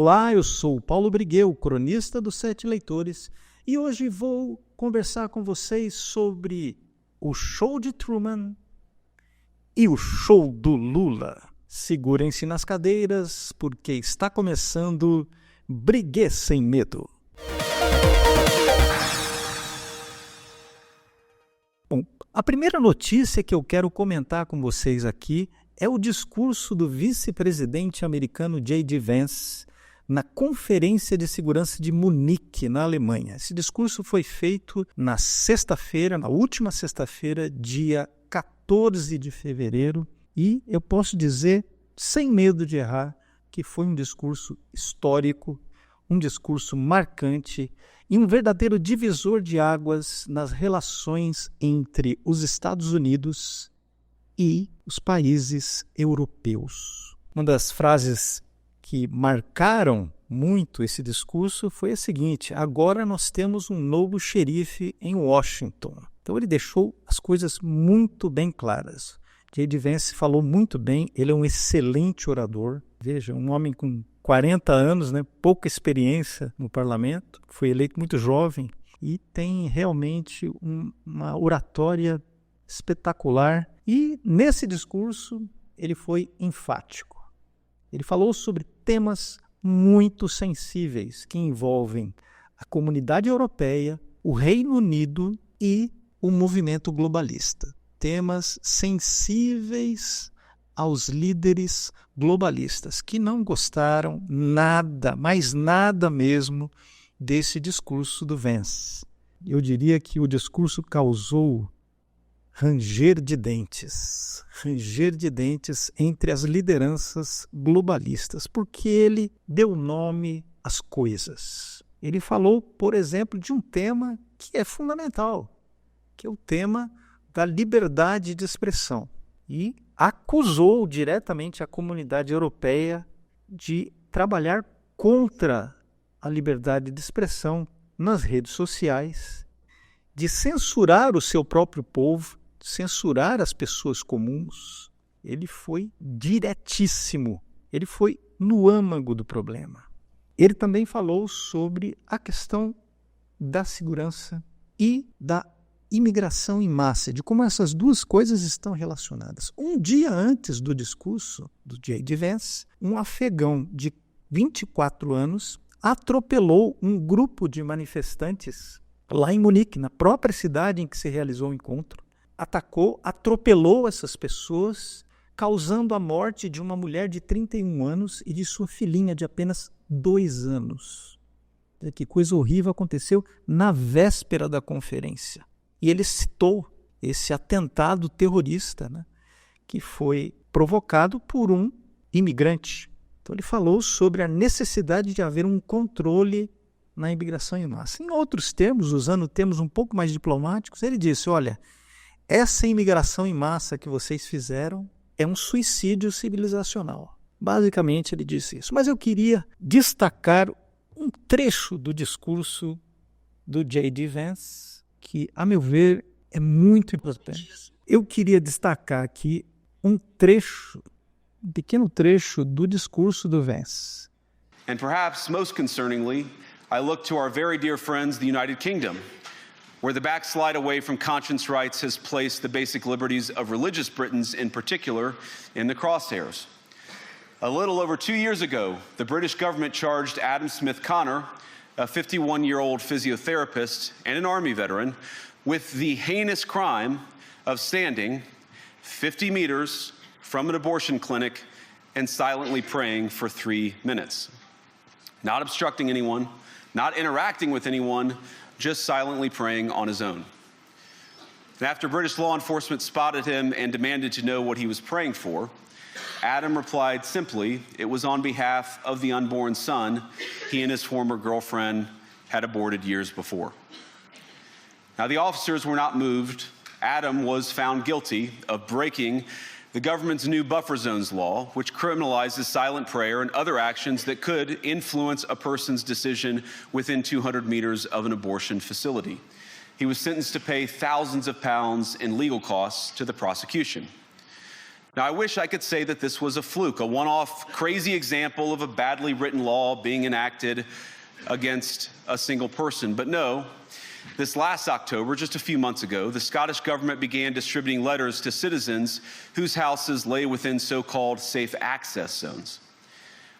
Olá, eu sou o Paulo Brigueu, cronista dos Sete Leitores, e hoje vou conversar com vocês sobre o show de Truman e o show do Lula. Segurem-se nas cadeiras, porque está começando Briguê Sem Medo. Bom, a primeira notícia que eu quero comentar com vocês aqui é o discurso do vice-presidente americano J.D. Vance na Conferência de Segurança de Munique, na Alemanha. Esse discurso foi feito na sexta-feira, na última sexta-feira, dia 14 de fevereiro, e eu posso dizer, sem medo de errar, que foi um discurso histórico, um discurso marcante e um verdadeiro divisor de águas nas relações entre os Estados Unidos e os países europeus. Uma das frases que marcaram muito esse discurso foi a seguinte: agora nós temos um novo xerife em Washington. Então ele deixou as coisas muito bem claras. J.D. Vance falou muito bem, ele é um excelente orador. Veja, um homem com 40 anos, pouca experiência no parlamento, foi eleito muito jovem e tem realmente uma oratória espetacular. E nesse discurso ele foi enfático. Ele falou sobre temas muito sensíveis que envolvem a comunidade europeia, o Reino Unido e o movimento globalista. Temas sensíveis aos líderes globalistas que não gostaram nada, mas nada mesmo, desse discurso do Vance. Eu diria que o discurso causou ranger de dentes entre as lideranças globalistas, porque ele deu nome às coisas. Ele falou, por exemplo, de um tema que é fundamental, que é o tema da liberdade de expressão, e acusou diretamente a comunidade europeia de trabalhar contra a liberdade de expressão nas redes sociais, de censurar o seu próprio povo, censurar as pessoas comuns. Ele foi diretíssimo, ele foi no âmago do problema. Ele também falou sobre a questão da segurança e da imigração em massa, de como essas duas coisas estão relacionadas. Um dia antes do discurso do J.D. Vance, um afegão de 24 anos atropelou um grupo de manifestantes lá em Munique, na própria cidade em que se realizou o encontro. Atropelou essas pessoas, causando a morte de uma mulher de 31 anos e de sua filhinha de apenas 2 anos. Que coisa horrível aconteceu na véspera da conferência. E ele citou esse atentado terrorista, que foi provocado por um imigrante. Então ele falou sobre a necessidade de haver um controle na imigração em massa. Em outros termos, usando termos um pouco mais diplomáticos, ele disse: olha, essa imigração em massa que vocês fizeram é um suicídio civilizacional. Basicamente ele disse isso. Mas eu queria destacar um trecho do discurso do J.D. Vance, que, a meu ver, é muito importante. Eu queria destacar aqui um pequeno trecho do discurso do Vance. And perhaps most concerningly, I look to our very dear friends, the United Kingdom, where the backslide away from conscience rights has placed the basic liberties of religious Britons in particular in the crosshairs. A little over 2 years ago, the British government charged Adam Smith Connor, a 51-year-old physiotherapist and an Army veteran, with the heinous crime of standing 50 meters from an abortion clinic and silently praying for 3 minutes. Not obstructing anyone, not interacting with anyone, just silently praying on his own. And after British law enforcement spotted him and demanded to know what he was praying for, Adam replied simply, it was on behalf of the unborn son he and his former girlfriend had aborted years before. Now, the officers were not moved. Adam was found guilty of breaking the government's new buffer zones law, which criminalizes silent prayer and other actions that could influence a person's decision within 200 meters of an abortion facility. He was sentenced to pay thousands of pounds in legal costs to the prosecution. Now, I wish I could say that this was a fluke, a one-off crazy example of a badly written law being enacted against a single person. But no, this last October, just a few months ago, the Scottish government began distributing letters to citizens whose houses lay within so-called safe access zones,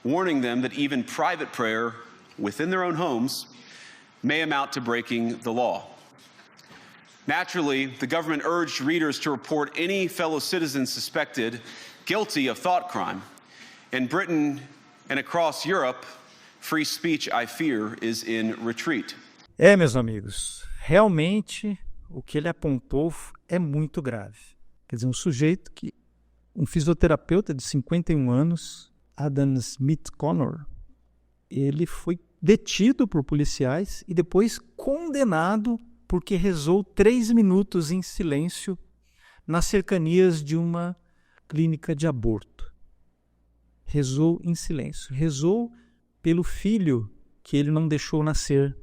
warning them that even private prayer within their own homes may amount to breaking the law. Naturally, the government urged readers to report any fellow citizen suspected guilty of thought crime. In Britain and across Europe, free speech, I fear, is in retreat. Meus amigos, realmente o que ele apontou é muito grave. Quer dizer, um fisioterapeuta de 51 anos, Adam Smith Connor, ele foi detido por policiais e depois condenado porque rezou 3 minutos em silêncio nas cercanias de uma clínica de aborto. Rezou em silêncio. Rezou pelo filho que ele não deixou nascer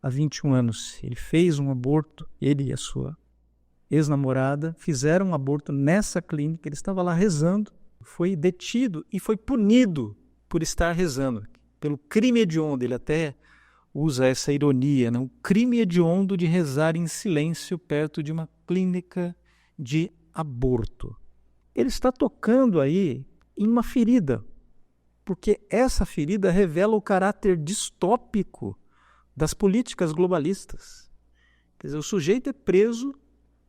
há 21 anos. Ele fez um aborto, ele e a sua ex-namorada fizeram um aborto nessa clínica. Ele estava lá rezando, foi detido e foi punido por estar rezando, pelo crime hediondo. Ele até usa essa ironia, né? O crime hediondo de rezar em silêncio perto de uma clínica de aborto. Ele está tocando aí em uma ferida, porque essa ferida revela o caráter distópico das políticas globalistas. Quer dizer, o sujeito é preso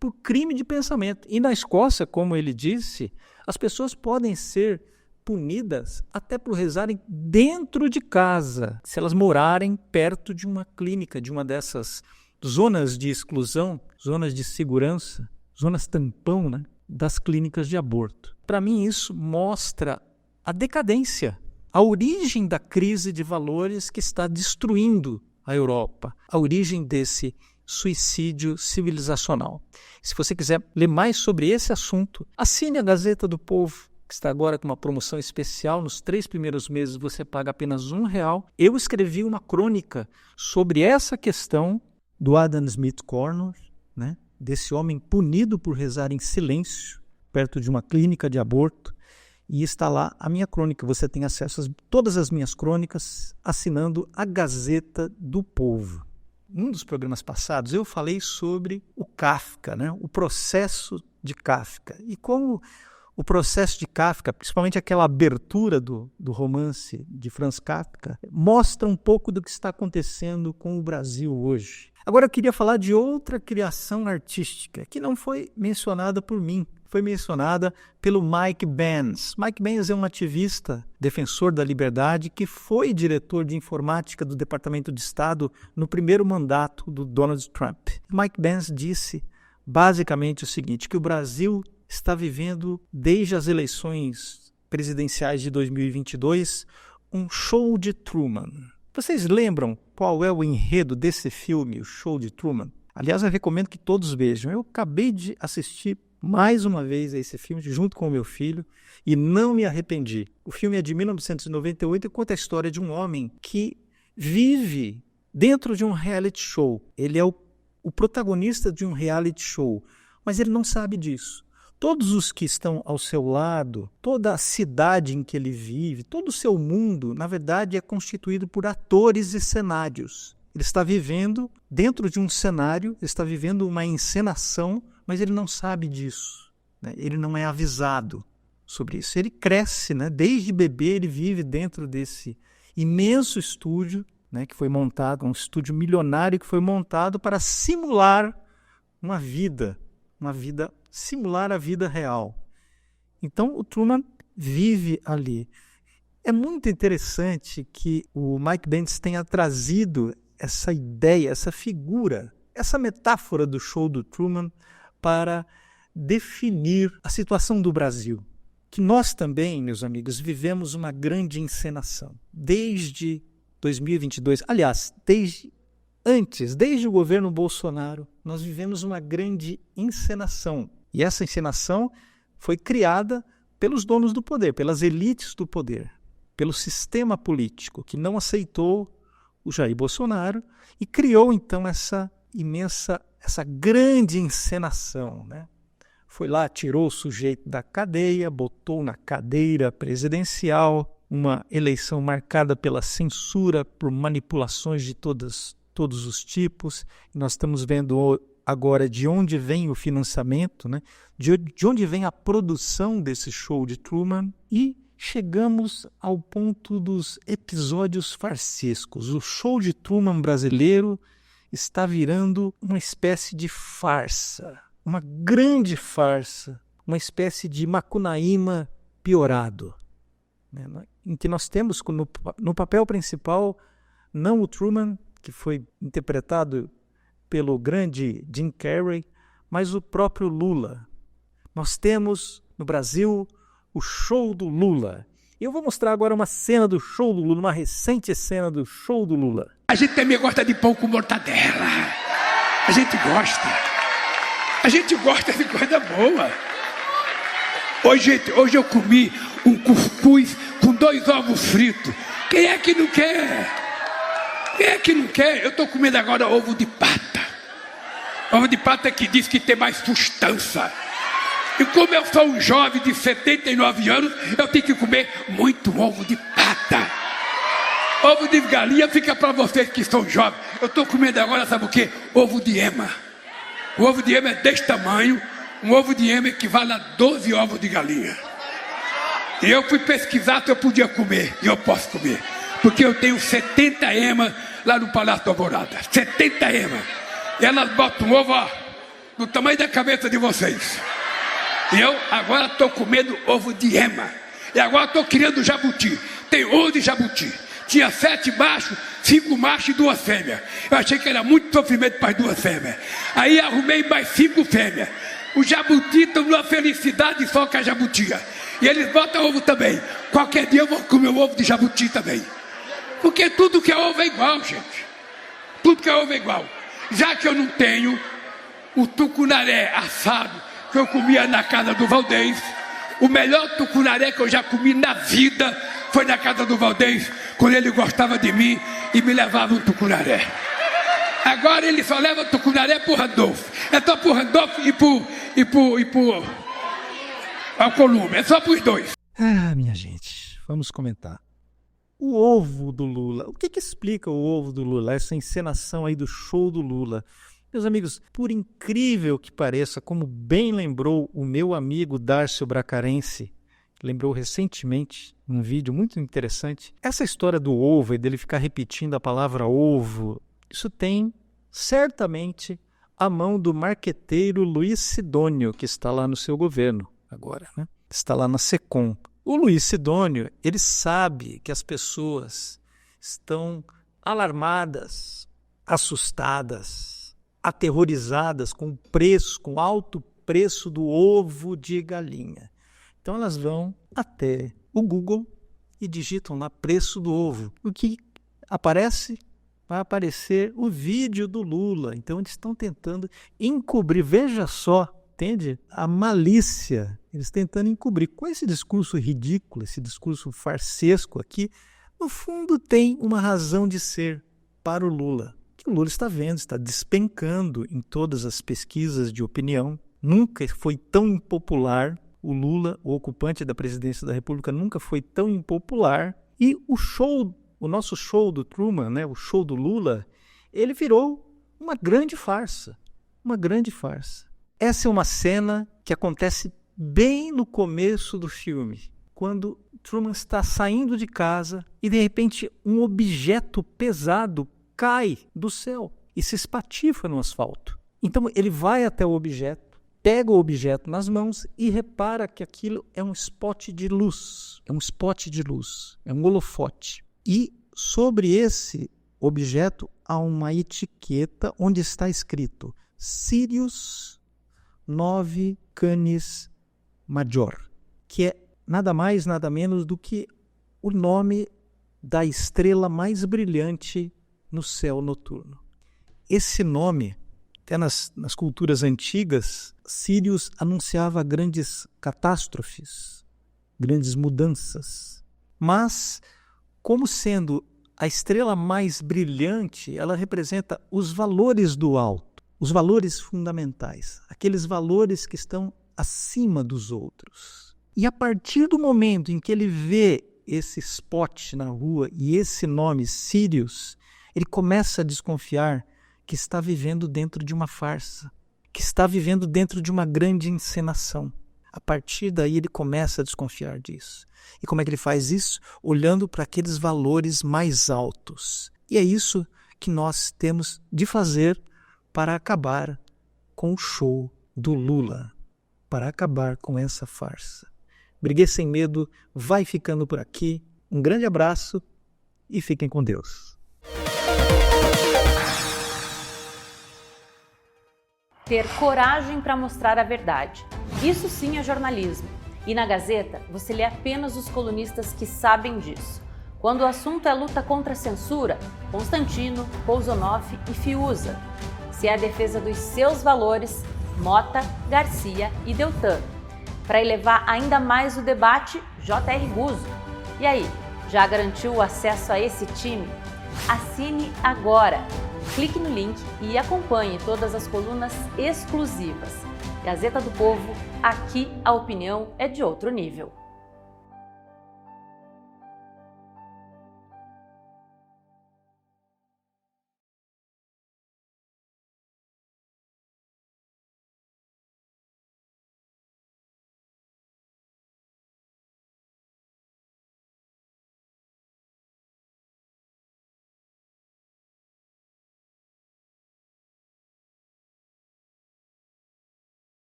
por crime de pensamento. E na Escócia, como ele disse, as pessoas podem ser punidas até por rezarem dentro de casa, se elas morarem perto de uma clínica, de uma dessas zonas de exclusão, zonas de segurança, zonas tampão, né, das clínicas de aborto. Para mim, isso mostra a decadência, a origem da crise de valores que está destruindo a Europa, a origem desse suicídio civilizacional. Se você quiser ler mais sobre esse assunto, assine a Gazeta do Povo, que está agora com uma promoção especial. Nos 3 primeiros meses você paga apenas R$1. Eu escrevi uma crônica sobre essa questão do Adam Smith Connor, né? Desse homem punido por rezar em silêncio perto de uma clínica de aborto. E está lá a minha crônica. Você tem acesso a todas as minhas crônicas assinando a Gazeta do Povo. Num dos programas passados eu falei sobre o Kafka, né? O processo de Kafka. E como o processo de Kafka, principalmente aquela abertura do romance de Franz Kafka, mostra um pouco do que está acontecendo com o Brasil hoje. Agora eu queria falar de outra criação artística que não foi mencionada por mim, foi mencionada pelo Mike Benz. Mike Benz é um ativista, defensor da liberdade, que foi diretor de informática do Departamento de Estado no primeiro mandato do Donald Trump. Mike Benz disse basicamente o seguinte, que o Brasil está vivendo, desde as eleições presidenciais de 2022, um show de Truman. Vocês lembram qual é o enredo desse filme, o Show de Truman? Aliás, eu recomendo que todos vejam. Eu acabei de assistir mais uma vez a esse filme, junto com o meu filho, e não me arrependi. O filme é de 1998 e conta a história de um homem que vive dentro de um reality show. Ele é o protagonista de um reality show, mas ele não sabe disso. Todos os que estão ao seu lado, toda a cidade em que ele vive, todo o seu mundo, na verdade, é constituído por atores e cenários. Ele está vivendo dentro de um cenário, ele está vivendo uma encenação, mas ele não sabe disso, né? Ele não é avisado sobre isso. Ele cresce, né? Desde bebê ele vive dentro desse imenso estúdio, né? Que foi montado, um estúdio milionário que foi montado para simular uma vida simular a vida real. Então o Truman vive ali. É muito interessante que o Mike Benz tenha trazido essa ideia, essa figura, essa metáfora do show do Truman para definir a situação do Brasil. Que nós também, meus amigos, vivemos uma grande encenação. Desde 2022, aliás, desde o governo Bolsonaro, nós vivemos uma grande encenação. E essa encenação foi criada pelos donos do poder, pelas elites do poder, pelo sistema político que não aceitou o Jair Bolsonaro e criou então essa grande encenação, né? foi lá, tirou o sujeito da cadeia, botou na cadeira presidencial, uma eleição marcada pela censura, por manipulações de todos os tipos. Nós estamos vendo agora de onde vem o financiamento, né? De onde vem a produção desse show de Truman, e chegamos ao ponto dos episódios farsescos. O show de Truman brasileiro está virando uma espécie de farsa, uma grande farsa, uma espécie de Macunaíma piorado, né? Em que nós temos no papel principal não o Truman, que foi interpretado pelo grande Jim Carrey, mas o próprio Lula. Nós temos no Brasil o show do Lula. Eu vou mostrar agora uma cena do show do Lula, uma recente cena do show do Lula. A gente também gosta de pão com mortadela. A gente gosta. A gente gosta de coisa boa. Hoje eu comi um cuscuz com 2 ovos fritos. Quem é que não quer? Quem é que não quer? Eu estou comendo agora ovo de pata. Ovo de pata que diz que tem mais sustância. E como eu sou um jovem de 79 anos, eu tenho que comer muito ovo de pata. Ovo de galinha fica para vocês que são jovens. Eu estou comendo agora, sabe o quê? Ovo de ema. O ovo de ema é desse tamanho. Um ovo de ema equivale a 12 ovos de galinha. E eu fui pesquisar se eu podia comer. E eu posso comer. Porque eu tenho 70 emas lá no Palácio da Alvorada. 70 emas. E elas botam um ovo, ó, do tamanho da cabeça de vocês. E eu agora estou comendo ovo de ema. E agora estou criando jabuti. Tem 11 jabuti. Tinha 7 machos, 5 machos e 2 fêmeas. Eu achei que era muito sofrimento para as 2 fêmeas. Aí arrumei mais 5 fêmeas. Os jabuti estão numa felicidade só com a jabutia. E eles botam ovo também. Qualquer dia eu vou comer o ovo de jabuti também. Porque tudo que é ovo é igual, gente. Tudo que é ovo é igual. Já que eu não tenho o tucunaré assado que eu comia na casa do Valdez, o melhor tucunaré que eu já comi na vida foi na casa do Valdez, quando ele gostava de mim e me levava um tucunaré. Agora ele só leva tucunaré pro Randolfo. É só pro Randolfo e pro Alcolumbre. É só pros 2. Ah, minha gente, vamos comentar. O ovo do Lula. O que explica o ovo do Lula? Essa encenação aí do show do Lula. Meus amigos, por incrível que pareça, como bem lembrou o meu amigo Dárcio Bracarense, lembrou recentemente, num vídeo muito interessante, essa história do ovo e dele ficar repetindo a palavra ovo, isso tem certamente a mão do marqueteiro Luiz Sidônio, que está lá no seu governo agora, né? Está lá na SECOM. O Luiz Sidônio, ele sabe que as pessoas estão alarmadas, assustadas, aterrorizadas com o preço, com o alto preço do ovo de galinha. Então elas vão até o Google e digitam lá preço do ovo. O que aparece? Vai aparecer o vídeo do Lula. Então eles estão tentando encobrir, veja só, entende? A malícia, eles tentando encobrir. Com esse discurso ridículo, esse discurso farsesco aqui, no fundo tem uma razão de ser para o Lula. Que o Lula está vendo, está despencando em todas as pesquisas de opinião. Nunca foi tão impopular. O Lula, o ocupante da presidência da República, nunca foi tão impopular. E o nosso show do Truman, né, o show do Lula, ele virou uma grande farsa. Uma grande farsa. Essa é uma cena que acontece bem no começo do filme, quando Truman está saindo de casa e, de repente, um objeto pesado cai do céu e se espatifa no asfalto. Então, ele vai até o objeto, pega o objeto nas mãos e repara que aquilo é um spot de luz. É um spot de luz, é um holofote. E sobre esse objeto há uma etiqueta onde está escrito Sirius 9 Canis Major, que é nada mais, nada menos do que o nome da estrela mais brilhante no céu noturno. Esse nome, até nas culturas antigas, Sirius anunciava grandes catástrofes, grandes mudanças. Mas, como sendo a estrela mais brilhante, ela representa os valores do alto, os valores fundamentais, aqueles valores que estão acima dos outros. E a partir do momento em que ele vê esse spot na rua e esse nome, Sirius, ele começa a desconfiar que está vivendo dentro de uma farsa, que está vivendo dentro de uma grande encenação. A partir daí ele começa a desconfiar disso. E como é que ele faz isso? Olhando para aqueles valores mais altos. E é isso que nós temos de fazer para acabar com o show do Lula, para acabar com essa farsa. Briguei Sem Medo vai ficando por aqui. Um grande abraço e fiquem com Deus. Ter coragem para mostrar a verdade. Isso sim é jornalismo. E na Gazeta, você lê apenas os colunistas que sabem disso. Quando o assunto é luta contra a censura, Constantino, Pousonoff e Fiuza. Se é a defesa dos seus valores, Mota, Garcia e Deltan. Para elevar ainda mais o debate, J.R. Guzzo. E aí, já garantiu o acesso a esse time? Assine agora! Clique no link e acompanhe todas as colunas exclusivas. Gazeta do Povo, aqui a opinião é de outro nível.